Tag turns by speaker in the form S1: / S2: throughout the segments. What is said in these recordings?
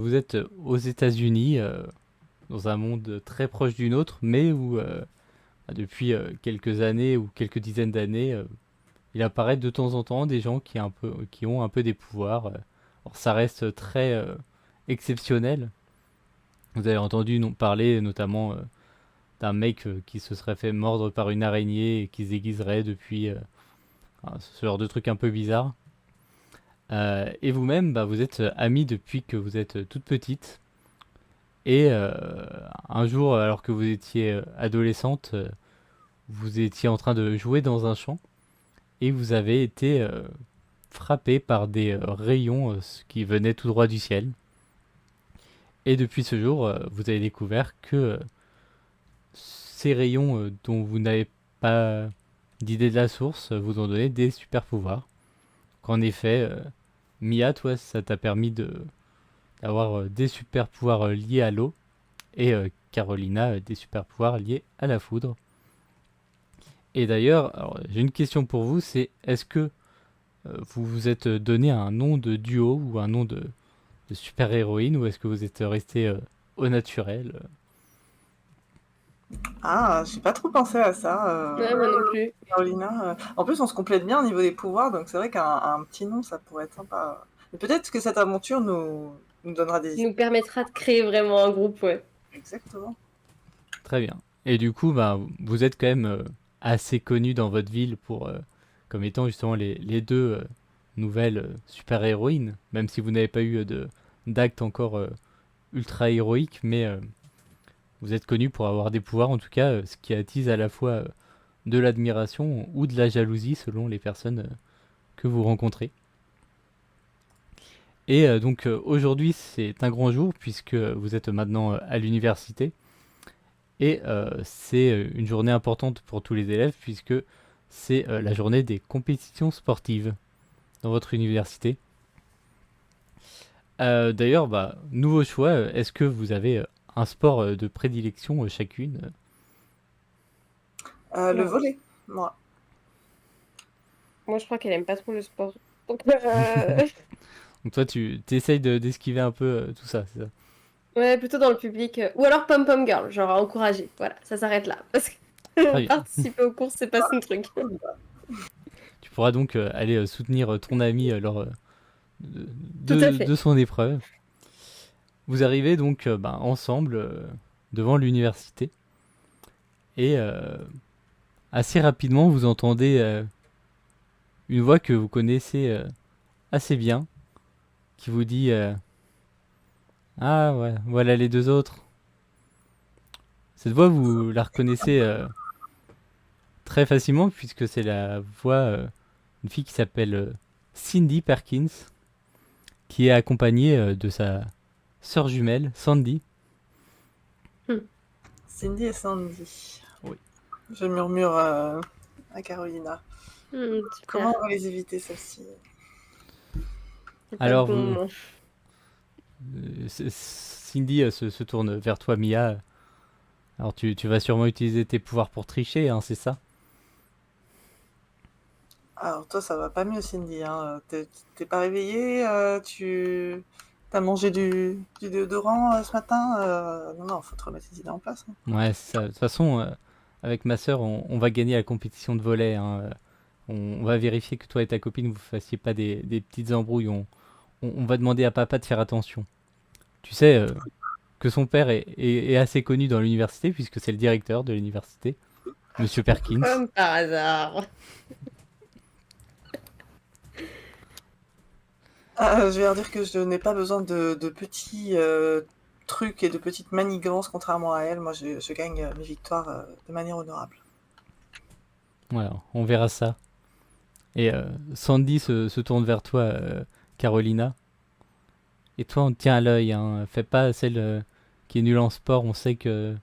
S1: Vous êtes aux États-Unis, dans un monde très proche du nôtre, mais où depuis quelques années ou quelques dizaines d'années, il apparaît de temps en temps des gens qui ont un peu des pouvoirs. Alors ça reste très exceptionnel. Vous avez entendu parler notamment d'un mec qui se serait fait mordre par une araignée et qui se déguiserait depuis ce genre de truc un peu bizarre. Et vous-même, bah, vous êtes amis depuis que vous êtes toute petite. Et un jour, alors que vous étiez adolescente, vous étiez en train de jouer dans un champ et vous avez été frappé par des rayons qui venaient tout droit du ciel. Et depuis ce jour, vous avez découvert que ces rayons dont vous n'avez pas d'idée de la source vous ont donné des super pouvoirs. Qu'en effet, Mia, toi, ça t'a permis d'avoir des super pouvoirs liés à l'eau et Carolina des super pouvoirs liés à la foudre. Et d'ailleurs, j'ai une question pour vous, c'est est-ce que vous vous êtes donné un nom de duo ou un nom de super-héroïne ou est-ce que vous êtes resté au naturel?
S2: Ah, j'ai pas trop pensé à ça,
S3: Ouais, moi non plus.
S2: Carolina. En plus, on se complète bien au niveau des pouvoirs, donc c'est vrai qu'un petit nom, ça pourrait être sympa. Mais peut-être que cette aventure nous donnera des idées.
S3: Nous permettra de créer vraiment un groupe, ouais.
S2: Exactement.
S1: Très bien. Et du coup, bah, vous êtes quand même assez connu dans votre ville pour comme étant justement les deux nouvelles super-héroïnes, même si vous n'avez pas eu d'acte encore ultra héroïque, mais vous êtes connu pour avoir des pouvoirs, en tout cas, ce qui attise à la fois de l'admiration ou de la jalousie selon les personnes que vous rencontrez. Et donc aujourd'hui, c'est un grand jour puisque vous êtes maintenant à l'université. Et c'est une journée importante pour tous les élèves puisque c'est la journée des compétitions sportives dans votre université. D'ailleurs, bah, nouveau choix, est-ce que vous avez un sport de prédilection chacune?
S2: Le
S3: Non.
S2: volley, moi.
S3: Moi, je crois qu'elle aime pas trop le sport. Donc,
S1: Donc toi, tu essayes d'esquiver un peu tout ça, c'est ça?
S3: ouais, plutôt dans le public. Ou alors pom-pom girl, genre à encourager. Voilà, ça s'arrête là. Parce
S1: Très
S3: que
S1: bien.
S3: participer aux courses, c'est pas son truc.
S1: Tu pourras donc aller soutenir ton ami lors
S3: Tout à
S1: de
S3: fait.
S1: son épreuve. Vous arrivez donc bah, ensemble devant l'université et assez rapidement vous entendez une voix que vous connaissez assez bien qui vous dit ah ouais, voilà les deux autres. Cette voix, vous la reconnaissez très facilement puisque c'est la voix d'une fille qui s'appelle Cindy Perkins, qui est accompagnée de sa sœur jumelle, Sandy.
S3: Hmm.
S2: Cindy et Sandy.
S1: Oui.
S2: Je murmure à Carolina. Comment
S3: Super.
S2: on va les éviter, celles-ci?
S3: C'est pas le
S1: Alors,
S3: bon moment.
S1: Cindy se tourne vers toi, Mia. Alors, tu vas sûrement utiliser tes pouvoirs pour tricher, hein, c'est ça?
S2: Alors toi, ça va pas mieux, Cindy, hein. T'es pas réveillée, tu t'as mangé du déodorant ce matin? Non, non, faut te remettre les idées en place, hein.
S1: Ouais, c'est ça. De toute façon, avec ma sœur, on va gagner la compétition de volley, hein. On va vérifier que toi et ta copine, vous fassiez pas des petites embrouilles. On va demander à papa de faire attention. Tu sais que son père est assez connu dans l'université, puisque c'est le directeur de l'université, Monsieur Perkins.
S3: Comme par hasard.
S2: Je vais leur dire que je n'ai pas besoin de petits trucs et de petites manigances, contrairement à elle. Moi, je gagne mes victoires de manière honorable.
S1: Voilà, on verra ça. Et Sandy se tourne vers toi, Carolina. Et toi, on te tient à l'œil, hein. Fais pas celle qui est nulle en sport, on sait que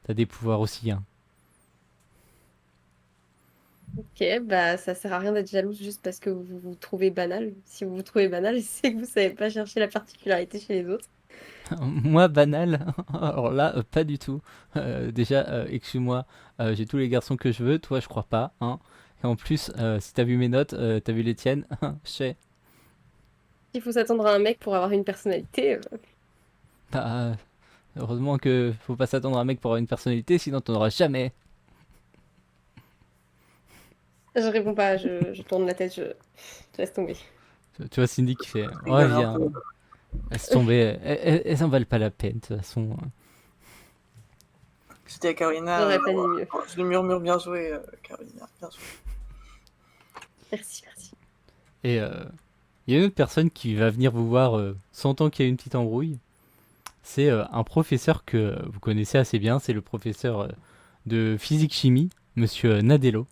S1: t'as des pouvoirs aussi, hein.
S3: Ok, bah ça sert à rien d'être jalouse juste parce que vous vous trouvez banal. Si vous vous trouvez banal, c'est que vous savez pas chercher la particularité chez les autres.
S1: Moi, banal, alors là, pas du tout. Déjà, excuse-moi, j'ai tous les garçons que je veux, toi, je crois pas, hein. Et en plus, si t'as vu mes notes, t'as vu les tiennes, je sais.
S3: Il faut s'attendre à un mec pour avoir une personnalité.
S1: Bah, heureusement que faut pas s'attendre à un mec pour avoir une personnalité, sinon t'en auras jamais.
S3: Je réponds pas, je tourne la tête, je laisse tomber.
S1: Tu vois Cindy qui fait
S2: Je
S1: ouais
S2: rigole un
S1: viens,
S2: peu.
S1: laisse tomber, elles en valent pas la peine de toute façon.
S2: Je dis à Carolina,
S3: J'aurais pas dit mieux.
S2: je lui murmure bien joué, Carolina, bien joué.
S3: Merci, merci.
S1: Et il y a une autre personne qui va venir vous voir sentant qu'il y a une petite embrouille. C'est un professeur que vous connaissez assez bien, c'est le professeur de physique-chimie, monsieur Nadello.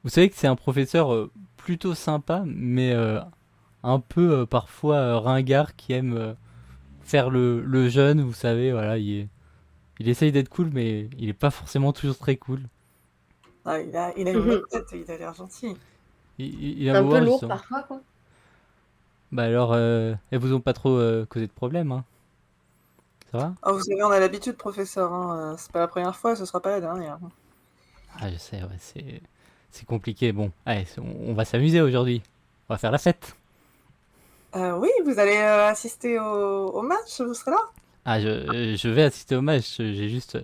S1: Vous savez que c'est un professeur plutôt sympa, mais un peu parfois ringard qui aime faire le jeune, vous savez, voilà, il essaye d'être cool, mais il est pas forcément toujours très cool.
S2: Ah, il a une bonne tête, il a l'air gentil.
S1: Il vient
S3: Un
S1: vous
S3: peu
S1: voir
S3: lourd
S1: justement.
S3: parfois, quoi.
S1: Bah alors, elles vous ont pas trop causé de problème, hein? Ça va?
S2: Ah, vous savez, on a l'habitude, professeur, hein, c'est pas la première fois, ce sera pas la dernière.
S1: Ah, je sais, ouais, c'est compliqué. Bon, allez, on va s'amuser aujourd'hui. On va faire la fête.
S2: Oui, vous allez assister au match, vous serez là?
S1: Ah, je vais assister au match. J'ai juste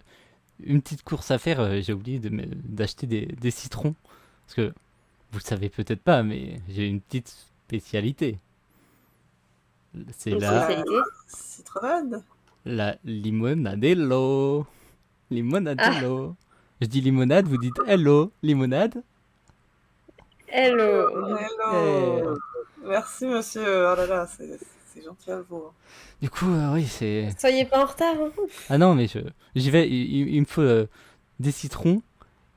S1: une petite course à faire. J'ai oublié d'acheter des citrons. Parce que vous le savez peut-être pas, mais j'ai une petite spécialité. C'est
S3: Une
S1: la,
S3: spécialité.
S2: Citronnade?
S1: la limonadello. Limonadello. Je dis limonade, vous dites hello, limonade.
S3: Hello.
S1: Eh,
S2: Hello! Merci, monsieur. Oh là là, c'est gentil à vous.
S1: Du coup, oui, c'est.
S3: Soyez pas en retard, hein.
S1: Ah non, mais j'y vais. Il me faut des citrons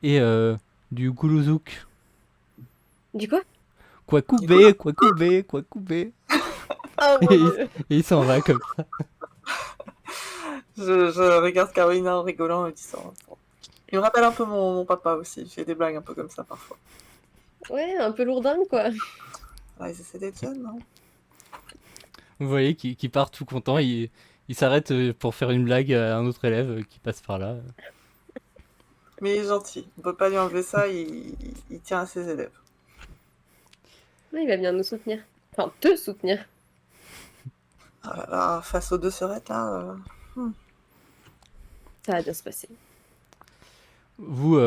S1: et du goulouzouk.
S3: Du quoi?
S1: Quoi couper, quoi couper, quoi couper.
S3: Oh
S1: Et
S3: mon
S1: il,
S3: dieu.
S1: et il s'en va comme ça.
S2: Je regarde Carolina en rigolant et disant. Bon. Il me rappelle un peu mon papa aussi. J'ai des blagues un peu comme ça parfois.
S3: Ouais, un peu lourdingue, quoi.
S2: Ah, ils essaient d'être jeunes, non?
S1: Vous voyez qu'il part tout content. Il s'arrête pour faire une blague à un autre élève qui passe par là.
S2: Mais il est gentil. On peut pas lui enlever ça. Il tient à ses élèves.
S3: Ouais, il va bien nous soutenir. Enfin, te soutenir.
S2: Ah là là, face aux deux sœurettes, là.
S3: Ça va bien se passer.
S1: Vous,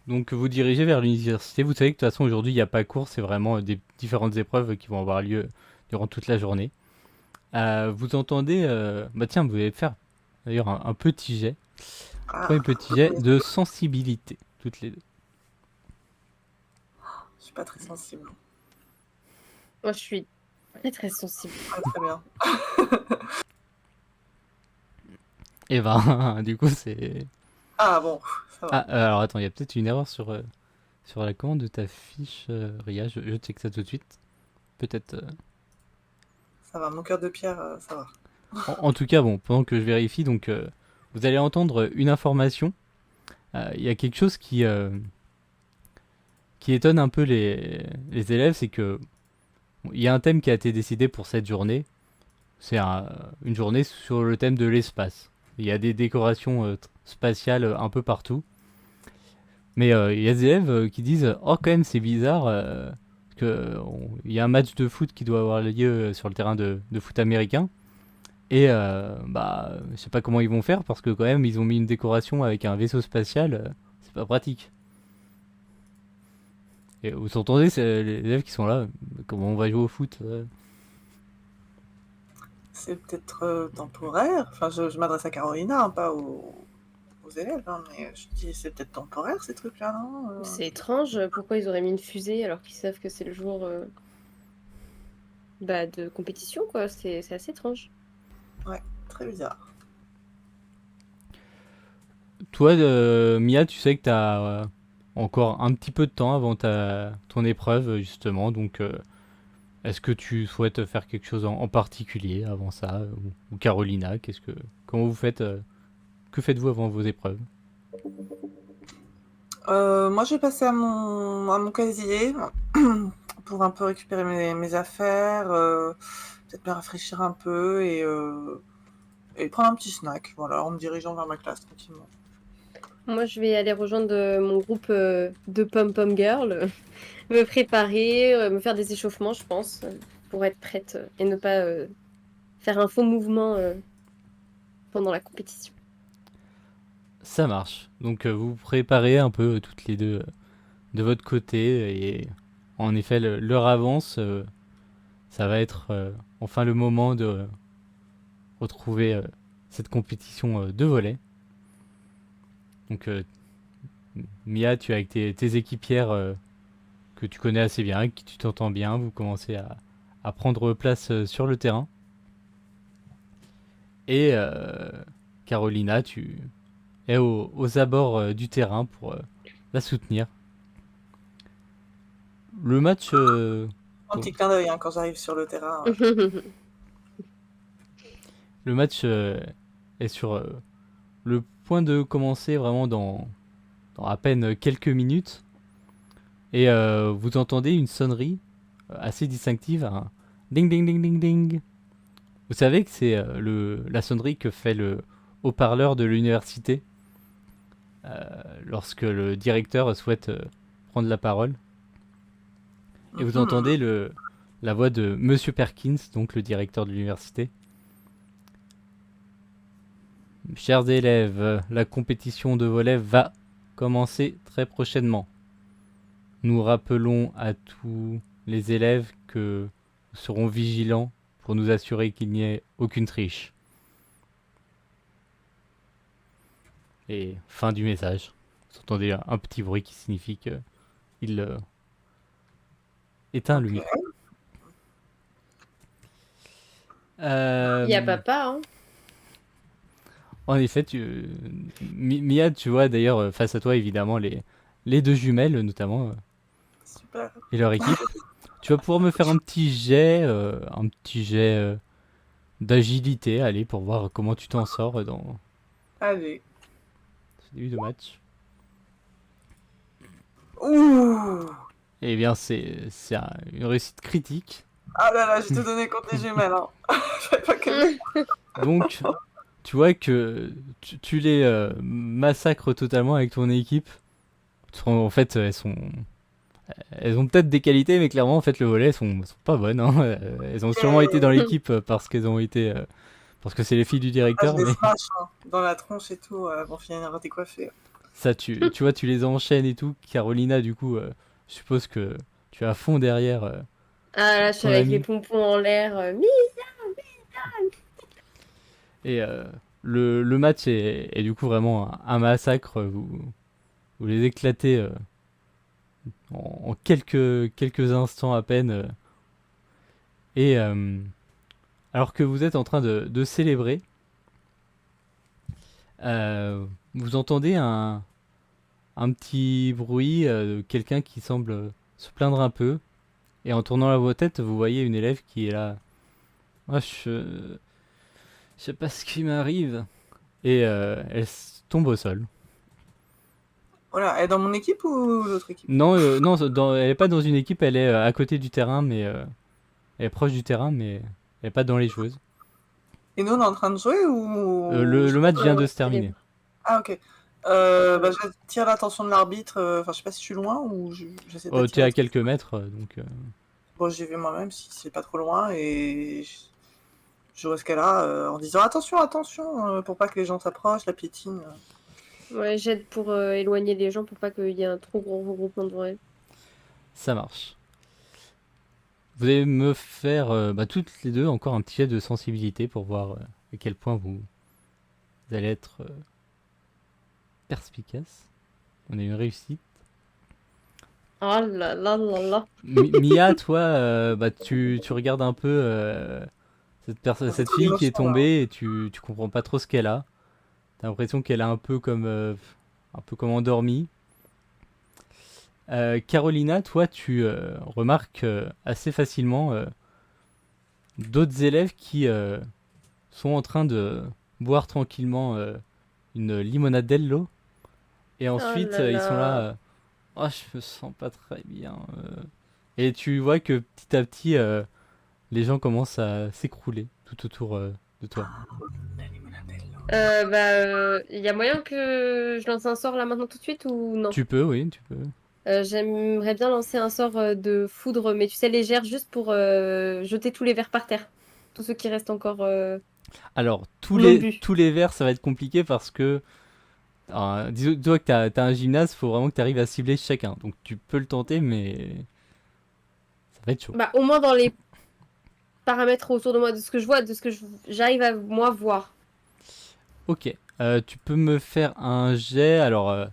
S1: donc, vous dirigez vers l'université. Vous savez que de toute façon, aujourd'hui, il n'y a pas cours. C'est vraiment des différentes épreuves qui vont avoir lieu durant toute la journée. Vous entendez. Bah tiens, vous allez faire d'ailleurs un petit jet.
S2: Ah,
S1: Premier petit jet de sensibilité, toutes les deux.
S2: je suis pas très sensible.
S3: Moi, je suis très très sensible.
S2: Ah, très bien.
S1: Et ben, du coup, c'est.
S2: Ah bon, ça va.
S1: Ah, alors attends, il y a peut-être une erreur sur la commande de ta fiche, Ria. Je check ça tout de suite. Peut-être.
S2: Ça va, mon cœur de pierre, ça va.
S1: En tout cas, bon, pendant que je vérifie, donc vous allez entendre une information. Il y a quelque chose qui étonne un peu les élèves, c'est que bon, il y a un thème qui a été décidé pour cette journée. C'est une journée sur le thème de l'espace. Il y a des décorations spatiales un peu partout. Mais il y a des élèves qui disent oh quand même c'est bizarre il y a un match de foot qui doit avoir lieu sur le terrain de foot américain et bah je sais pas comment ils vont faire parce que quand même ils ont mis une décoration avec un vaisseau spatial, c'est pas pratique. Et vous entendez c'est les élèves qui sont là, comment on va jouer au foot
S2: C'est peut-être temporaire. Enfin, je m'adresse à Carolina, hein, pas aux élèves, hein, mais je dis c'est peut-être temporaire ces trucs-là, non?
S3: C'est étrange. Pourquoi ils auraient mis une fusée alors qu'ils savent que c'est le jour bah, de compétition, quoi. C'est assez étrange.
S2: Très bizarre.
S1: Toi Mia, tu sais que t'as encore un petit peu de temps avant ton épreuve justement, donc est-ce que tu souhaites faire quelque chose en particulier avant ça ou Carolina, comment vous faites que faites-vous avant vos épreuves?
S2: Moi, je vais passer à mon casier pour un peu récupérer mes affaires, peut-être me rafraîchir un peu et prendre un petit snack, voilà, en me dirigeant vers ma classe tranquillement.
S3: Moi, je vais aller rejoindre mon groupe de pom-pom girl, me préparer, me faire des échauffements, je pense, pour être prête et ne pas faire un faux mouvement pendant la compétition.
S1: Ça marche. Donc vous vous préparez un peu toutes les deux de votre côté et en effet l'heure avance. Ça va être enfin le moment de retrouver cette compétition de volley. Donc Mia, tu es avec tes équipières que tu connais assez bien, avec qui tu t'entends bien. Vous commencez à prendre place sur le terrain. Et Carolina, tu es aux abords du terrain pour la soutenir. Le match,
S2: Un petit clin d'œil hein, quand j'arrive sur le terrain.
S1: le match est sur le point de commencer vraiment dans à peine quelques minutes. Et vous entendez une sonnerie assez distinctive, un ding ding ding ding ding. Vous savez que c'est la sonnerie que fait le haut-parleur de l'université lorsque le directeur souhaite prendre la parole. Et vous entendez la voix de Monsieur Perkins, donc le directeur de l'université. Chers élèves, la compétition de volley va commencer très prochainement. Nous rappelons à tous les élèves que nous serons vigilants pour nous assurer qu'il n'y ait aucune triche. Et fin du message. Vous entendez un petit bruit qui signifie qu'il éteint le micro.
S3: Il y a papa, hein.
S1: En effet, Mia, tu vois d'ailleurs face à toi évidemment les deux jumelles notamment
S2: Super.
S1: et leur équipe. Tu vas pouvoir me faire un petit jet d'agilité, allez, pour voir comment tu t'en sors dans
S2: Allez.
S1: ce début de match.
S2: Ouh.
S1: Eh bien, c'est une réussite critique.
S2: Ah là là, j'ai tout donné contre les jumelles. Hein. Je savais pas que...
S1: Donc, tu vois que tu les massacres totalement avec ton équipe. En fait, elles ont peut-être des qualités, mais clairement, en fait, le volley, sont pas bonnes. Hein. Elles ont sûrement été dans l'équipe parce qu'elles ont été, parce que c'est les filles du directeur.
S2: je les
S1: Mais
S2: smash hein, dans la tronche et tout, pour finir décoiffé.
S1: ça, tu vois, tu les enchaînes et tout. Carolina, du coup, je suppose que tu es à fond derrière.
S3: Ah là, je suis
S1: ton
S3: avec
S1: ami.
S3: les pompons en l'air.
S1: Et le match est du coup vraiment un massacre. Vous les éclatez en quelques instants à peine. Et alors que vous êtes en train de célébrer, vous entendez un petit bruit de quelqu'un qui semble se plaindre un peu. Et en tournant la tête, vous voyez une élève qui est là. Ah, je sais pas ce qui m'arrive. Et elle tombe au sol.
S2: Voilà, elle est dans mon équipe ou l'autre équipe?
S1: Non, non, elle est pas dans une équipe, elle est à côté du terrain, mais elle est proche du terrain, mais elle est pas dans les joueuses.
S2: Et nous, on est en train de jouer ou...
S1: Le match vient de se terminer.
S2: Ah, ok. J'attire l'attention de l'arbitre. Enfin, je sais pas si je suis loin ou j'essaie
S1: Oh, t'es
S2: d'attirer.
S1: à quelques mètres, donc
S2: Bon, j'y vais moi-même si c'est pas trop loin et je vois ce qu'elle a en disant attention, attention, pour pas que les gens s'approchent, la piétine.
S3: Ouais, j'aide pour éloigner les gens pour pas qu'il y ait un trop gros regroupement devant elle.
S1: ça marche. Vous allez me faire toutes les deux encore un petit jet de sensibilité pour voir à quel point vous allez être perspicace. On a une réussite.
S3: Oh là là là là.
S1: Mia, toi, tu regardes un peu cette fille qui est tombée et tu comprends pas trop ce qu'elle a. T'as l'impression qu'elle est un peu comme endormie. Carolina, toi, tu remarques assez facilement d'autres élèves qui sont en train de boire tranquillement une limonadello. Et ensuite,
S3: là
S1: ils sont
S3: là.
S1: là. Oh, je me sens pas très bien. Et tu vois que petit à petit, les gens commencent à s'écrouler tout autour de toi.
S3: Il y a moyen que je lance un sort là maintenant tout de suite ou non?
S1: Tu peux, oui, tu peux.
S3: J'aimerais bien lancer un sort de foudre, mais tu sais, légère, juste pour jeter tous les verres par terre. Tous ceux qui restent encore.
S1: Alors,
S3: Non plus.
S1: tous les verres, ça va être compliqué parce que, dis-toi que t'as un gymnase, faut vraiment que tu arrives à cibler chacun. Donc, tu peux le tenter, mais ça va être chaud.
S3: Bah, au moins dans les paramètres autour de moi, de ce que je vois, j'arrive à moi voir.
S1: Ok, tu peux me faire un jet. Alors,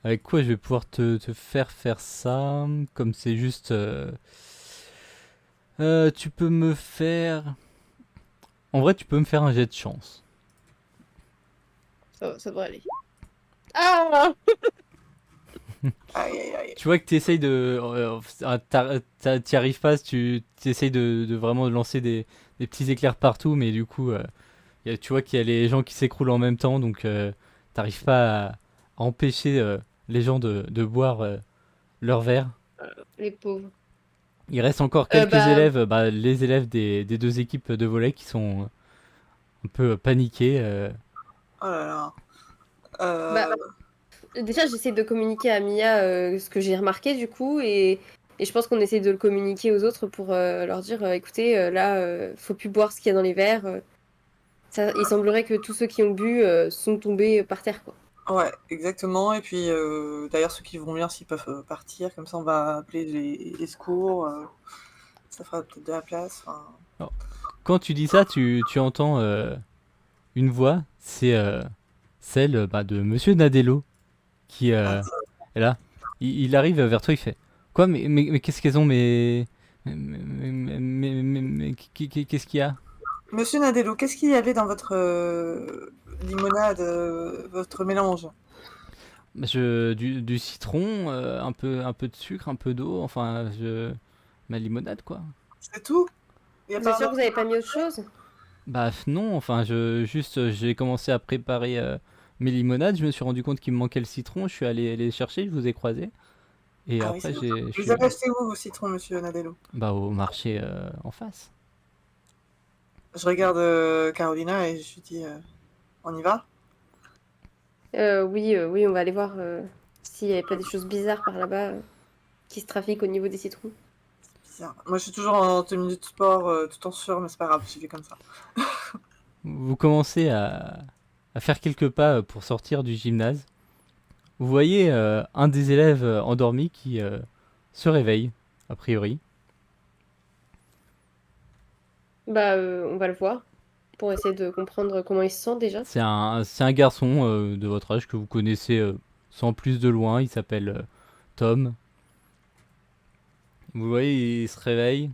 S1: avec quoi je vais pouvoir te faire ça? Comme c'est juste. Tu peux me faire. En vrai, tu peux me faire un jet de chance.
S3: Ça devrait aller. Ah!
S2: Aïe, aïe, aïe.
S1: Tu vois que tu essayes de. T'y arrives pas, tu essayes de vraiment lancer des petits éclairs partout, mais du coup, tu vois qu'il y a les gens qui s'écroulent en même temps, donc t'arrives pas à empêcher les gens de boire leur verre.
S3: Les pauvres.
S1: Il reste encore quelques
S3: Bah,
S1: élèves, les élèves des deux équipes de volley qui sont un peu paniqués.
S2: Oh là là.
S3: bah,
S2: Euh,
S3: déjà, j'essaie de communiquer à Mia ce que j'ai remarqué du coup, et je pense qu'on essaie de le communiquer aux autres pour leur dire, écoutez, là, faut plus boire ce qu'il y a dans les verres. Il semblerait que tous ceux qui ont bu sont tombés par terre, quoi.
S2: ouais, exactement. Et puis, d'ailleurs, ceux qui vont bien, s'ils peuvent partir, comme ça, on va appeler les secours. Ça fera peut-être de la place. Enfin,
S1: Alors, quand tu dis ça, tu entends une voix, c'est celle de Monsieur Nadello qui
S2: ah,
S1: est là. Il arrive vers toi, il fait quoi? Mais qu'est-ce qu'elles ont? Qu'est-ce qu'il y a?
S2: Monsieur Nadello, qu'est-ce qu'il y avait dans votre limonade, votre mélange?
S1: Du citron, un peu de sucre, un peu d'eau, enfin, ma limonade quoi.
S2: C'est tout? Il n'y a
S3: Vous êtes
S2: pas un
S3: sûr que
S2: autre?
S3: vous n'avez pas mis autre chose?
S1: Bah non, enfin, j'ai commencé à préparer mes limonades, je me suis rendu compte qu'il me manquait le citron, je suis allé les chercher, je vous ai croisé, et
S2: Ah oui,
S1: après
S2: c'est vrai.
S1: je
S2: Vous les
S1: suis
S2: avez achetés où, vos citrons, monsieur Nadello?
S1: au marché en face.
S2: Je regarde Carolina et je lui dis, on y va?
S3: Oui, oui, on va aller voir s'il n'y avait pas des choses bizarres par là-bas qui se trafiquent au niveau des citrons.
S2: Bizarre. Moi, je suis toujours en tenue de sport, tout en sueur, mais c'est pas grave, j'y vais comme ça.
S1: Vous commencez à faire quelques pas pour sortir du gymnase. Vous voyez un des élèves endormis qui se réveille, a priori.
S3: Bah, on va le voir pour essayer de comprendre comment il se sent déjà.
S1: C'est un garçon de votre âge que vous connaissez sans plus de loin, il s'appelle Tom. Vous voyez, il se réveille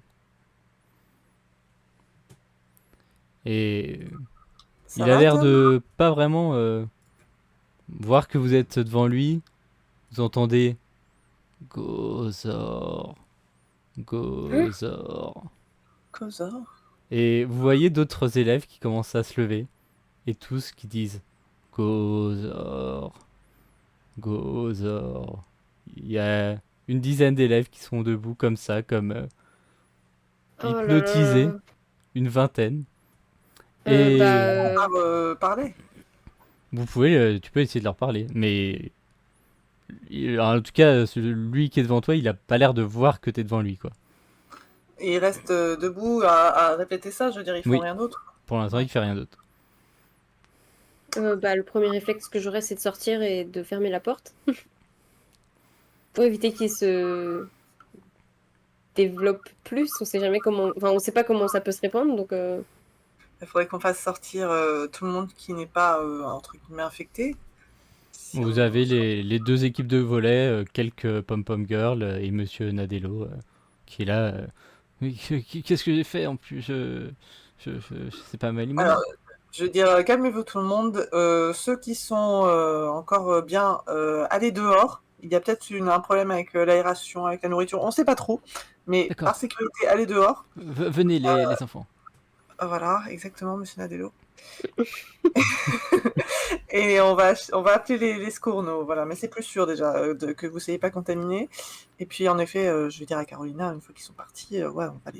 S1: et
S2: Ça
S1: il a
S2: va,
S1: l'air
S2: Tom?
S1: de pas vraiment voir que vous êtes devant lui. Vous entendez Gozor,
S3: Hein.
S1: Gozor.
S2: Cosa?
S1: Et vous voyez d'autres élèves qui commencent à se lever et tous qui disent Gozor, Gozor. Il y a une dizaine d'élèves qui sont debout comme ça, comme
S3: Oh là
S1: hypnotisés,
S3: là.
S1: une vingtaine.
S3: Bah,
S1: Et
S2: Parler?
S1: tu peux essayer de leur parler, mais en tout cas, lui qui est devant toi, il a pas l'air de voir que t'es devant lui, quoi.
S2: Et ils restent debout à répéter ça, je veux dire, ils font
S1: Oui,
S2: rien d'autre.
S1: pour l'instant, il fait rien d'autre.
S3: bah, le premier réflexe que j'aurais, c'est de sortir et de fermer la porte pour éviter qu'il se développe plus. On sait jamais comment, enfin, on sait pas comment ça peut se répandre, donc.
S2: Il faudrait qu'on fasse sortir tout le monde qui n'est pas, entre guillemets, infecté. Si
S1: Vous
S2: on...
S1: avez les deux équipes de volley, quelques pom-pom girls et Monsieur Nadello qui est là. Oui, qu'est-ce que j'ai fait en plus je sais pas ma
S2: Alors,
S1: limonade.
S2: je veux dire, calmez-vous tout le monde. Ceux qui sont encore bien, allez dehors. Il y a peut-être un problème avec l'aération, avec la nourriture, on ne sait pas trop. Mais par
S1: D'accord.
S2: sécurité, allez dehors.
S1: Venez les enfants.
S2: Voilà, exactement, monsieur Nadello. Et on va appeler les secours, nous, voilà. Mais c'est plus sûr déjà que vous ne soyez pas contaminés. Et puis, en effet, je vais dire à Carolina, une fois qu'ils sont partis, ouais, on va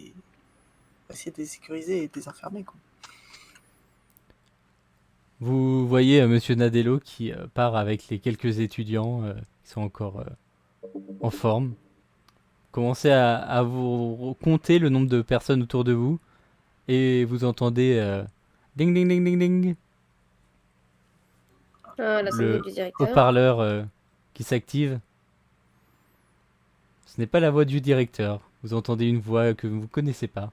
S2: essayer de les sécuriser et de les enfermer, quoi.
S1: Vous voyez Monsieur Nadello qui part avec les quelques étudiants qui sont encore en forme. Commencez à vous compter le nombre de personnes autour de vous et vous entendez Ding ding ding ding ding.
S3: Ah, la sonnerie
S1: Le
S3: du directeur.
S1: haut-parleur qui s'active. Ce n'est pas la voix du directeur. Vous entendez une voix que vous ne connaissez pas.